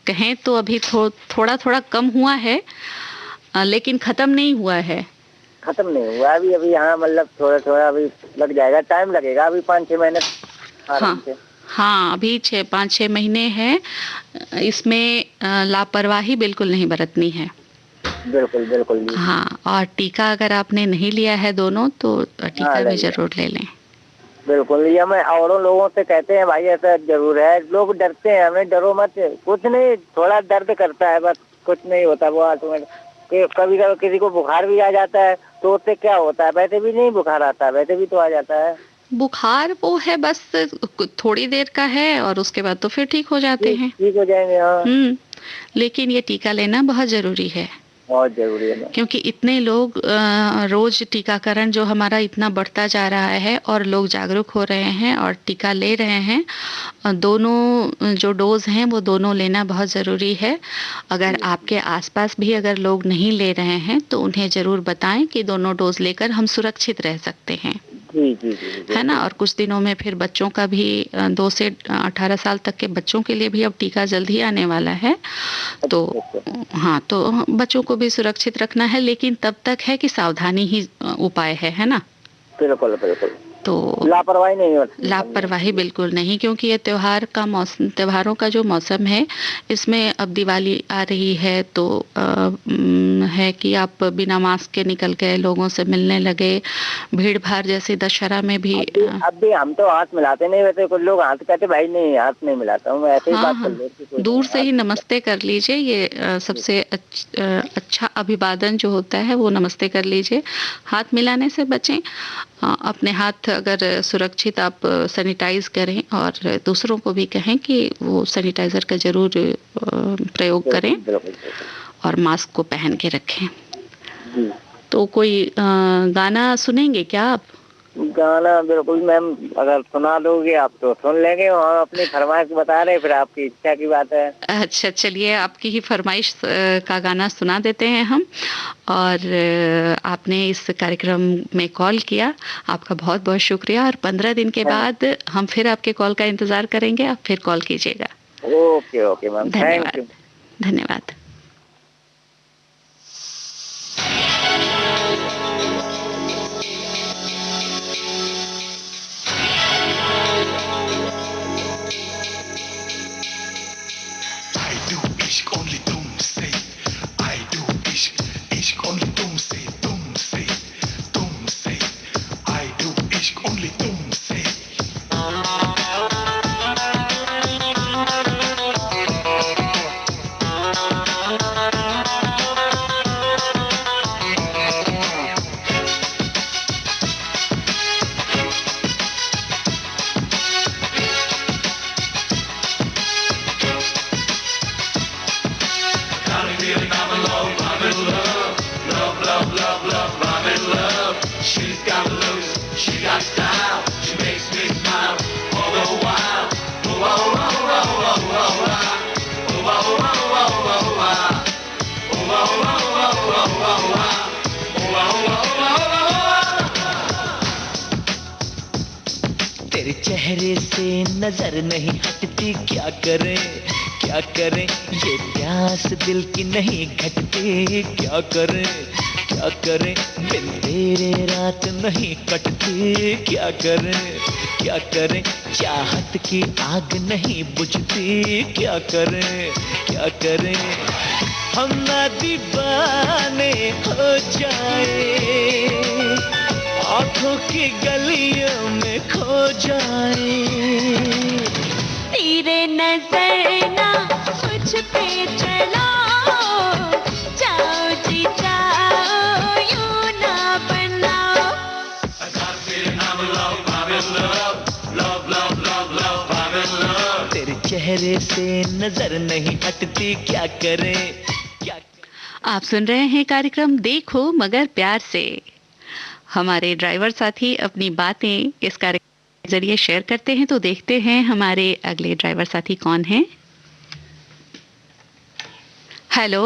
कहें तो अभी थोड़ा थोड़ा कम हुआ है, लेकिन खत्म नहीं हुआ है। खत्म नहीं हुआ अभी, यहाँ मतलब थोड़ा थोड़ा अभी लग जाएगा, टाइम लगेगा अभी 5-6 महीने। हाँ, अभी 5-6 महीने हैं। इसमें लापरवाही बिल्कुल नहीं बरतनी है। बिल्कुल बिल्कुल। हाँ, और टीका अगर आपने नहीं लिया है दोनों तो टीका भी जरूर ले लें। बिल्कुल, ये मैं औरों लोगों से कहते हैं भाई ऐसा जरूर है, लोग डरते हैं, हमें डरो मत, कुछ नहीं, थोड़ा दर्द करता है बस, कुछ नहीं होता वो ऑटोमेटिक। कभी कभी किसी को बुखार भी आ जाता है तो उससे क्या होता है, वैसे भी नहीं बुखार आता है, वैसे भी तो आ जाता है बुखार, वो है बस थोड़ी देर का है और उसके बाद तो फिर ठीक हो जाते हैं, ठीक हो जाएंगे। हाँ, लेकिन ये टीका लेना बहुत जरूरी है, बहुत जरूरी है, क्योंकि इतने लोग रोज टीकाकरण जो हमारा इतना बढ़ता जा रहा है और लोग जागरूक हो रहे हैं और टीका ले रहे हैं। दोनों जो डोज हैं वो दोनों लेना बहुत ज़रूरी है। अगर आपके आसपास भी अगर लोग नहीं ले रहे हैं तो उन्हें ज़रूर बताएं कि दोनों डोज लेकर हम सुरक्षित रह सकते हैं। जी जी जी, है ना। और कुछ दिनों में फिर बच्चों का भी 2 से 18 साल तक के बच्चों के लिए भी अब टीका जल्दी आने वाला है। तो हाँ, तो बच्चों को भी सुरक्षित रखना है, लेकिन तब तक है कि सावधानी ही उपाय है ना। बिल्कुल बिल्कुल, तो लापरवाही नहीं होती, लापरवाही बिल्कुल नहीं, क्योंकि ये त्योहार का मौसम, त्योहारों का जो मौसम है, इसमें अब दिवाली आ रही है तो है कि आप बिना मास्क के निकल गए, लोगों से मिलने लगे, भीड़ भाड़ जैसे दशहरा में भी अब भी हम तो हाथ मिलाते नहीं, वैसे कुछ लोग हाथ कहते भाई नहीं हाथ नहीं मिलाता हूँ, ऐसे ही बात कर लेते, दूर से ही नमस्ते कर लीजिए। ये सबसे अच्छा अभिवादन जो होता है वो नमस्ते कर लीजिए। हाथ मिलाने से बचें, अपने हाथ अगर सुरक्षित आप सैनिटाइज करें और दूसरों को भी कहें कि वो सैनिटाइजर का जरूर प्रयोग करें और मास्क को पहन के रखें। तो कोई गाना सुनेंगे क्या आप? गाना बिल्कुल मैम, अगर सुना दोगे आप तो सुन लेंगे, हम अपनी फरमाइश बता रहे, फिर आपकी इच्छा की बात है। अच्छा, चलिए आपकी ही फरमाइश का गाना सुना देते हैं हम। और आपने इस कार्यक्रम में कॉल किया, आपका बहुत बहुत शुक्रिया। और 15 दिन के बाद हम फिर आपके कॉल का इंतजार करेंगे, आप फिर कॉल कीजिएगा। ओके ओके मैम, धन्यवाद। धन्यवाद। तेरे चेहरे से नजर नहीं हटती, क्या करें क्या करें, ये प्यास दिल की नहीं घटती, क्या करें क्या करें, बिन तेरे रात नहीं कटती, क्या करें क्या करें, चाहत की आग नहीं बुझती, क्या करें क्या करें, हम ना दीवाने हो जाए, आँखों की गलियों में खो जाए, तेरे नजर ना मुझ पे चलाओ, जाओ जी जाओ, यूं ना बनाओ। तेरे चेहरे से नजर नहीं हटती, क्या करें क्या। आप सुन रहे हैं कार्यक्रम देखो मगर प्यार से। हमारे ड्राइवर साथी अपनी बातें इस कार्यक्रम के जरिए शेयर करते हैं, तो देखते हैं हमारे अगले ड्राइवर साथी कौन हैं। हेलो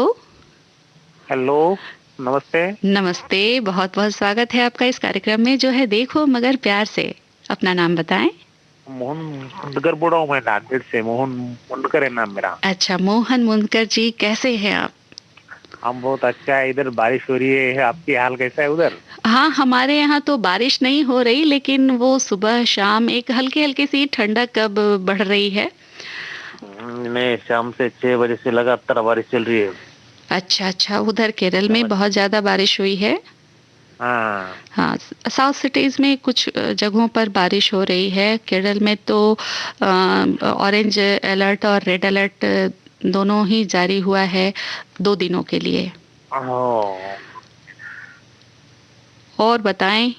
हेलो, नमस्ते। नमस्ते, बहुत बहुत स्वागत है आपका इस कार्यक्रम में जो है देखो मगर प्यार से। अपना नाम बताएं। मोहन मुंडकर बोल रहा हूँ मैं, नांदेड़ से। मोहन मुंडकर है नाम मेरा। अच्छा, मोहन मुंडकर जी, कैसे हैं आप? हम बहुत अच्छा है, इधर बारिश हो रही है। आपकी हाल कैसा है उधर? हाँ, हमारे यहाँ तो बारिश नहीं हो रही, लेकिन वो सुबह शाम एक हल्की हल्की सी ठंडक अब बढ़ रही है। नहीं, शाम से 6 बजे से लगातार बारिश चल रही है। अच्छा अच्छा, उधर केरल में बहुत ज्यादा बारिश हुई है। हाँ हाँ, साउथ सिटीज में कुछ जगहों पर बारिश हो रही है। केरल में तो ऑरेंज अलर्ट और रेड अलर्ट दोनों ही जारी हुआ है 2 दिनों के लिए। और बताएं।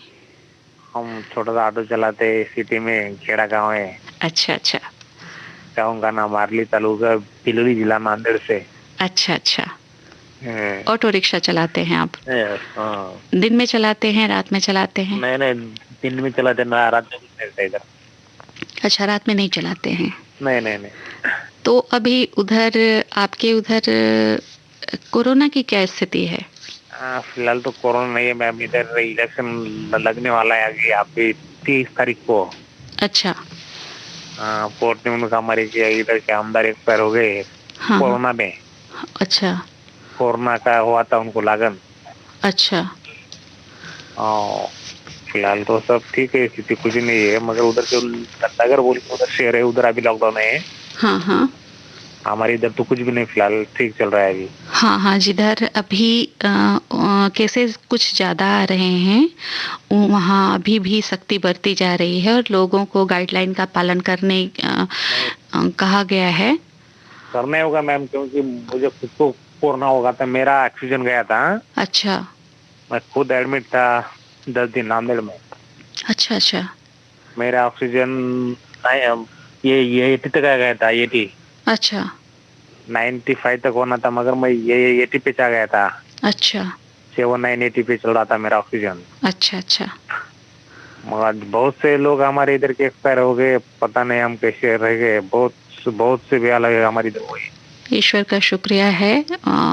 हम छोटा सा ऑटो चलाते हैं सिटी में, खेड़ा गांव है। अच्छा अच्छा। गाँव का नाम मारली, तालुका पिलोरी, जिला नांदेड़ से। अच्छा अच्छा, ऑटो रिक्शा चलाते हैं आप? हाँ। दिन में चलाते हैं, रात में चलाते हैं? नहीं नहीं, दिन में चलाते ना, रात में नहीं रहता इधर। अच्छा, रात में नहीं चलाते हैं? नहीं नहीं नहीं। तो अभी उधर आपके उधर कोरोना की क्या स्थिति है? फिलहाल तो कोरोना नहीं है मैम। इधर इलेक्शन लगने वाला है आगे, यहाँ पे 30 तारीख को। अच्छा। कोर्ट ने उनका हमारे इधर के आमदार एक्सपायर हो गए। हाँ। कोरोना में। अच्छा। कोरोना का हुआ था उनको लागन। अच्छा। फिलहाल तो सब ठीक है, स्थिति कुछ नहीं है। मगर उधर जो नगर बोल के उधर शहर है, उधर अभी लॉकडाउन है। हाँ हाँ। हमारे इधर तो कुछ भी नहीं, फिलहाल ठीक चल रहा है अभी। हाँ हाँ, जिधर अभी केसेस कुछ ज़्यादा आ रहे हैं वहाँ अभी भी सख्ती बरती जा रही है और लोगों को गाइडलाइन का पालन करने कहा गया है। करना होगा मैम, क्योंकि मुझे खुद को कोरोना होगा था, मेरा ऑक्सीजन गया था। अच्छा। मैं खुद एडमिट था 10 दिन नांदेड़ में। अच्छा अच्छा। मेरा ऑक्सीजन ये 80 तक आ गया था, 80। अच्छा। 95 तक होना था, मगर मैं ये 80 पे आ गया था। अच्छा। 79 80 पे चल रहा था मेरा ऑक्सीजन। अच्छा अच्छा। मगर बहुत से लोग हमारे इधर के एक्सपायर हो गए, पता नहीं हम कैसे रह गए। बहुत से बेहाल है हमारी इधर हुई। ईश्वर का शुक्रिया है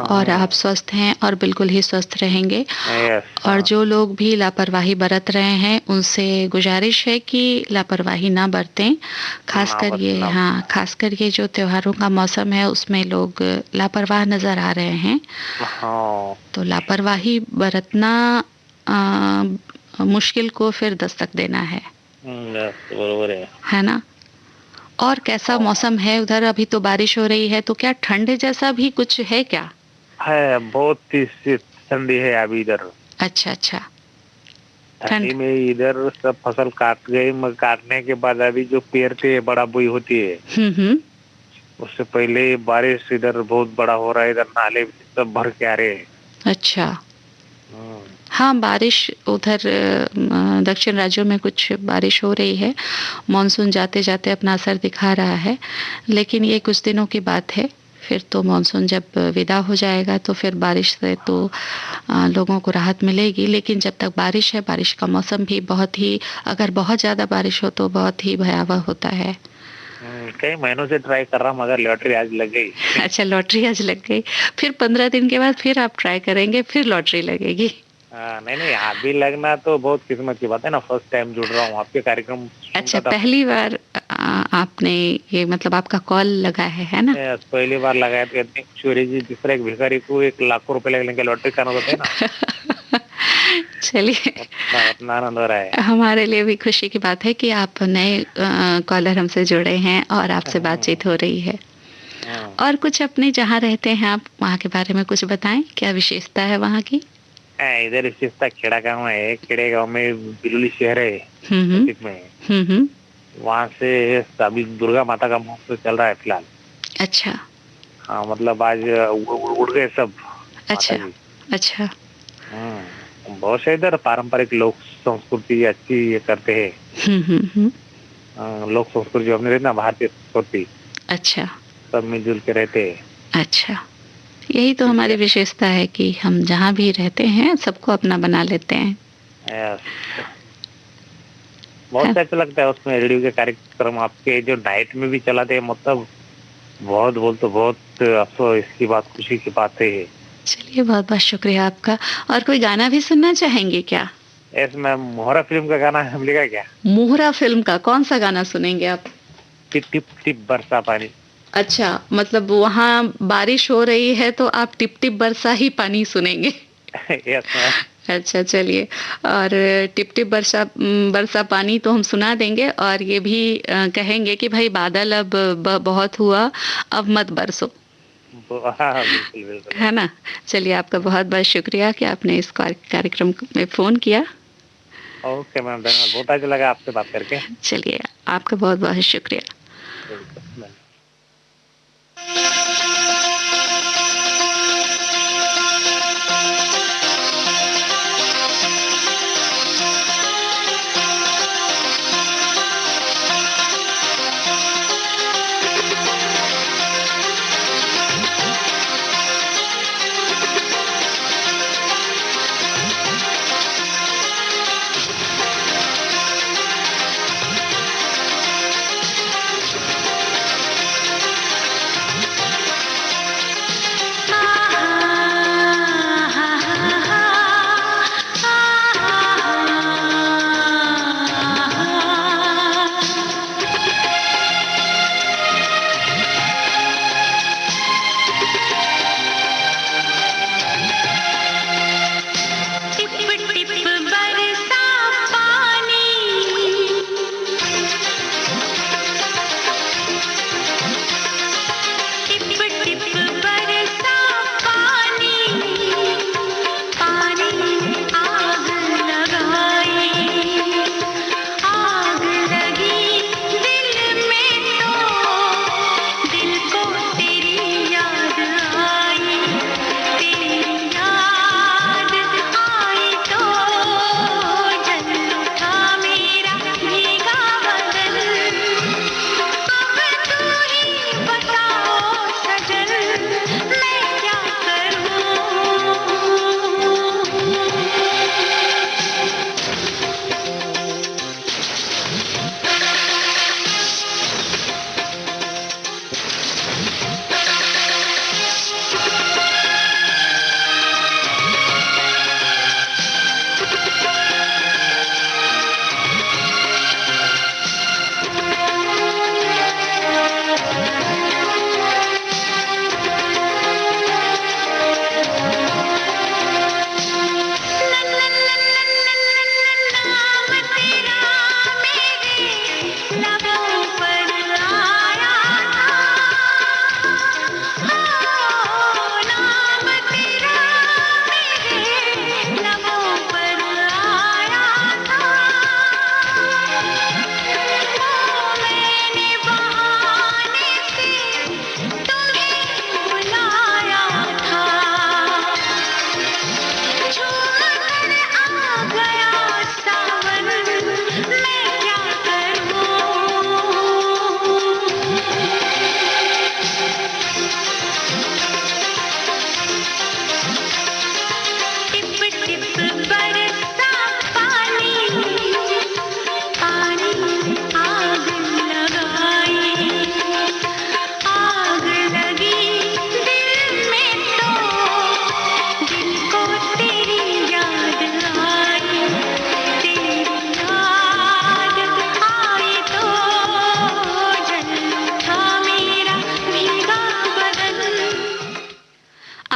और आप स्वस्थ हैं और बिल्कुल ही स्वस्थ रहेंगे। और जो लोग भी लापरवाही बरत रहे हैं उनसे गुजारिश है कि लापरवाही ना बरतें। खासकर ये, हाँ, खासकर ये जो त्योहारों का मौसम है उसमें लोग लापरवाह नजर आ रहे हैं। तो लापरवाही बरतना मुश्किल को फिर दस्तक देना है। बरोबर है ना? और कैसा मौसम है उधर? अभी तो बारिश हो रही है, तो क्या ठंड जैसा भी कुछ है क्या? है, बहुत ठंडी है अभी इधर। अच्छा अच्छा। ठंडी में इधर सब फसल काट गए, मगर काटने के बाद अभी जो पेरते है, बड़ा बुई होती है। उससे पहले बारिश इधर बहुत बड़ा हो रहा है। इधर नाले सब भर के आ रहे हैं। अच्छा। हाँ, बारिश उधर दक्षिण राज्यों में कुछ बारिश हो रही है। मॉनसून जाते जाते अपना असर दिखा रहा है, लेकिन ये कुछ दिनों की बात है। फिर तो मॉनसून जब विदा हो जाएगा तो फिर बारिश से तो लोगों को राहत मिलेगी। लेकिन जब तक बारिश है, बारिश का मौसम भी बहुत ही, अगर बहुत ज़्यादा बारिश हो तो बहुत ही भयावह होता है। कई महीनों से ट्राई कर रहा हूँ, मगर लॉटरी आज लग गई। अच्छा, लॉटरी आज लग गई। फिर 15 दिन के बाद फिर आप ट्राई करेंगे, फिर लॉटरी लगेगी। नहीं नहीं, अभी लगना तो बहुत किस्मत की बात है ना। फर्स्ट टाइम जुड़ रहा हूँ आपके कार्यक्रम। अच्छा, पहली बार आपने ये, मतलब आपका कॉल लगा है ना? पहली बार लगाया तो इतनी खुशी हो रही थी। दूसरा एक भिखारी को 1 लाख रुपए लगने के लॉटरी करना होता है ना। चलिए, अपना आनंद हो रहा है। हमारे लिए भी खुशी की बात है कि आप नए कॉलर हमसे जुड़े हैं और आपसे बातचीत हो रही है। और कुछ अपने जहाँ रहते हैं आप, वहाँ के बारे में कुछ बताएं, क्या विशेषता है वहाँ की? इधर विशेषता खेड़ा गाँव है। खेड़े गाँव में बिरुली शहर है में। वहाँ से अभी दुर्गा माता का महोत्सव चल रहा है फिलहाल। अच्छा। हाँ, मतलब आज उड़ गए सब। अच्छा अच्छा। बहुत से इधर पारंपरिक लोक संस्कृति अच्छी ये करते हैं। लोक संस्कृति जो अपने रहते ना, भारतीय संस्कृति। अच्छा। सब मिलजुल के रहते हैं। अच्छा, यही तो हमारी विशेषता है कि हम जहाँ भी रहते हैं सबको अपना बना लेते हैं। बहुत अच्छा लगता है उसमें रेडियो के कार्यक्रम आपके जो नाइट में भी चलाते हैं। मतलब बहुत अफसोस इसकी बात, खुशी की बात है। चलिए, बहुत बहुत शुक्रिया आपका। और कोई गाना भी सुनना चाहेंगे क्या? इसमें मोहरा फिल्म का गाना मिलेगा क्या? मोहरा फिल्म का कौन सा गाना सुनेंगे आप? टिप टिप टिप बरसा पानी। अच्छा, मतलब वहाँ बारिश हो रही है तो आप टिप टिप बरसा ही पानी सुनेंगे। Yes ma'am. अच्छा, चलिए। और टिप टिप बरसा बरसा पानी तो हम सुना देंगे, और ये भी कहेंगे कि भाई बादल अब बहुत हुआ, अब मत बरसो। बिल्कुल बिल्कुल। है ना? चलिए, आपका बहुत बहुत शुक्रिया कि आपने इस कार्यक्रम में फ़ोन किया। ओके मैम, धन्यवाद, बहुत अच्छा लगा आपसे बात करके। चलिए, आपका बहुत बहुत शुक्रिया।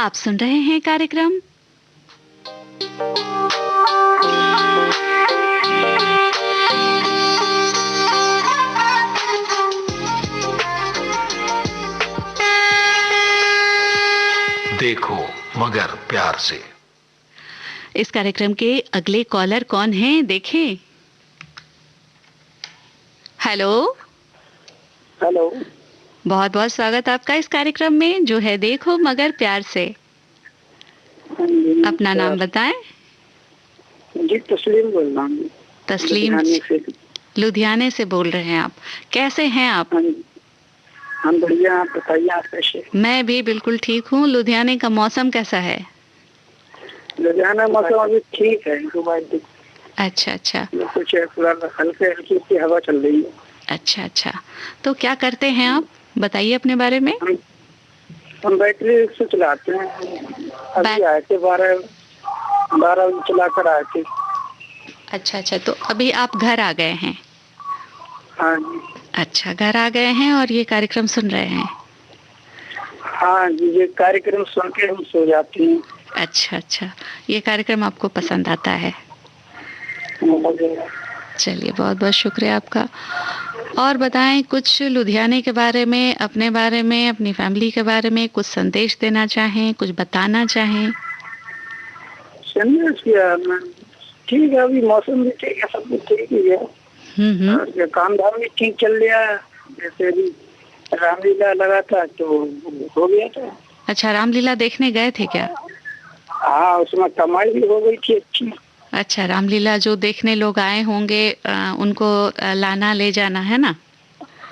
आप सुन रहे हैं कार्यक्रम देखो मगर प्यार से। इस कार्यक्रम के अगले कॉलर कौन हैं, देखें। हेलो हेलो, बहुत बहुत स्वागत आपका इस कार्यक्रम में जो है देखो मगर प्यार से। अपना नाम बताएं। जी तस्लीम बोल रहा हूँ। तस्लीम, लुधियाने से बोल रहे हैं आप। कैसे हैं आप? हम बढ़िया, आप बताइए, आप कैसे? मैं भी बिल्कुल ठीक हूँ। लुधियाने का मौसम कैसा है? लुधियाना मौसम अभी ठीक है। सुबह अच्छा अच्छा, कुछ हल्के हल्की सी हवा चल रही है। अच्छा अच्छा, तो क्या करते हैं आप, बताइए अपने बारे में। हम बैटरी से चलाते हैं। अभी आए थे 12 बजे चला कर आए थे। अच्छा अच्छा, तो अभी आप घर आ गए हैं? हाँ जी। अच्छा, घर आ गए हैं और ये कार्यक्रम सुन रहे हैं? हाँ जी, ये कार्यक्रम सुन के हम सो जाते हैं। अच्छा अच्छा, ये कार्यक्रम आपको पसंद आता है? चलिए, बहुत बहुत शुक्रिया आपका। और बताएं कुछ लुधियाने के बारे में, अपने बारे में, अपनी फैमिली के बारे में कुछ संदेश देना चाहें, कुछ बताना चाहें? संदेश क्या, ठीक है, अभी मौसम भी ठीक है, सब कुछ ठीक ही है। और काम धाम भी ठीक चल रहा है। जैसे अभी रामलीला लगा था तो हो गया था। अच्छा, रामलीला देखने गए थे क्या? हाँ, उसमें कमाई भी हो गई थी अच्छी। अच्छा, रामलीला जो देखने लोग आए होंगे उनको लाना ले जाना है ना?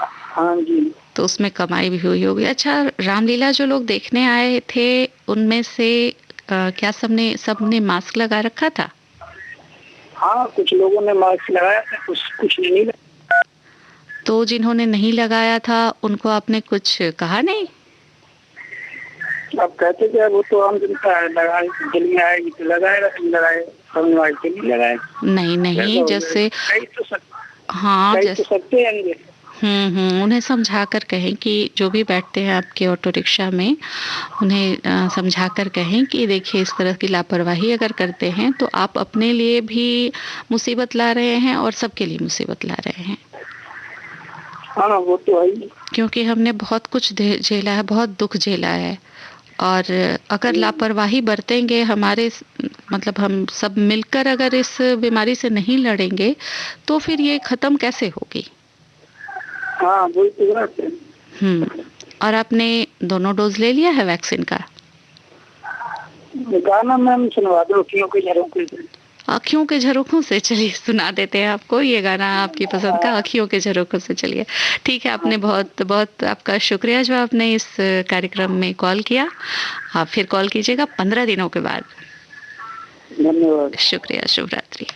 हाँ जी। तो उसमें कमाई भी हुई होगी। अच्छा, रामलीला जो लोग देखने आए थे उनमें से क्या सबने मास्क लगा रखा था? हाँ, कुछ लोगों ने मास्क लगाया था, कुछ ने नहीं लगाया। तो जिन्होंने नहीं लगाया था उनको आपने कुछ कहा नहीं? आप कहते थे वो तो आम जनता है, लगाए दिल में आएगी तो लगाएगा, नहीं लगाए समझ में आएगी नहीं लगाए। नहीं, जैसे हाँ, जैसे सकते हैं। उन्हें समझा कर कहें कि जो भी बैठते हैं आपके ऑटो रिक्शा में, उन्हें समझा कर कहें कि देखिए, इस तरह की लापरवाही अगर करते हैं तो आप अपने लिए भी मुसीबत ला रहे हैं और सबके लिए मुसीबत ला रहे हैं। हाँ, वो तो है। क्योंकि हमने बहुत कुछ झेला है, बहुत दुख झेला है, और अगर लापरवाही बरतेंगे, मतलब हम सब मिलकर अगर इस बीमारी से नहीं लड़ेंगे तो फिर ये खत्म कैसे होगी? हाँ, वही तो बात है। और आपने दोनों डोज ले लिया है वैक्सीन का? गाना मैम सुनवा दो, आँखियों के झरोखों से। चलिए, सुना देते हैं आपको ये गाना आपकी पसंद का, आँखियों के झरोखों से। चलिए, ठीक है, आपने बहुत बहुत आपका शुक्रिया जो आपने इस कार्यक्रम में कॉल किया। आप फिर कॉल कीजिएगा 15 दिनों के बाद। धन्यवाद, शुक्रिया, शुभ रात्रि।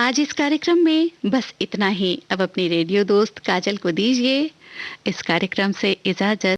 आज इस कार्यक्रम में बस इतना ही। अब अपनी रेडियो दोस्त काजल को दीजिए इस कार्यक्रम से इजाजत।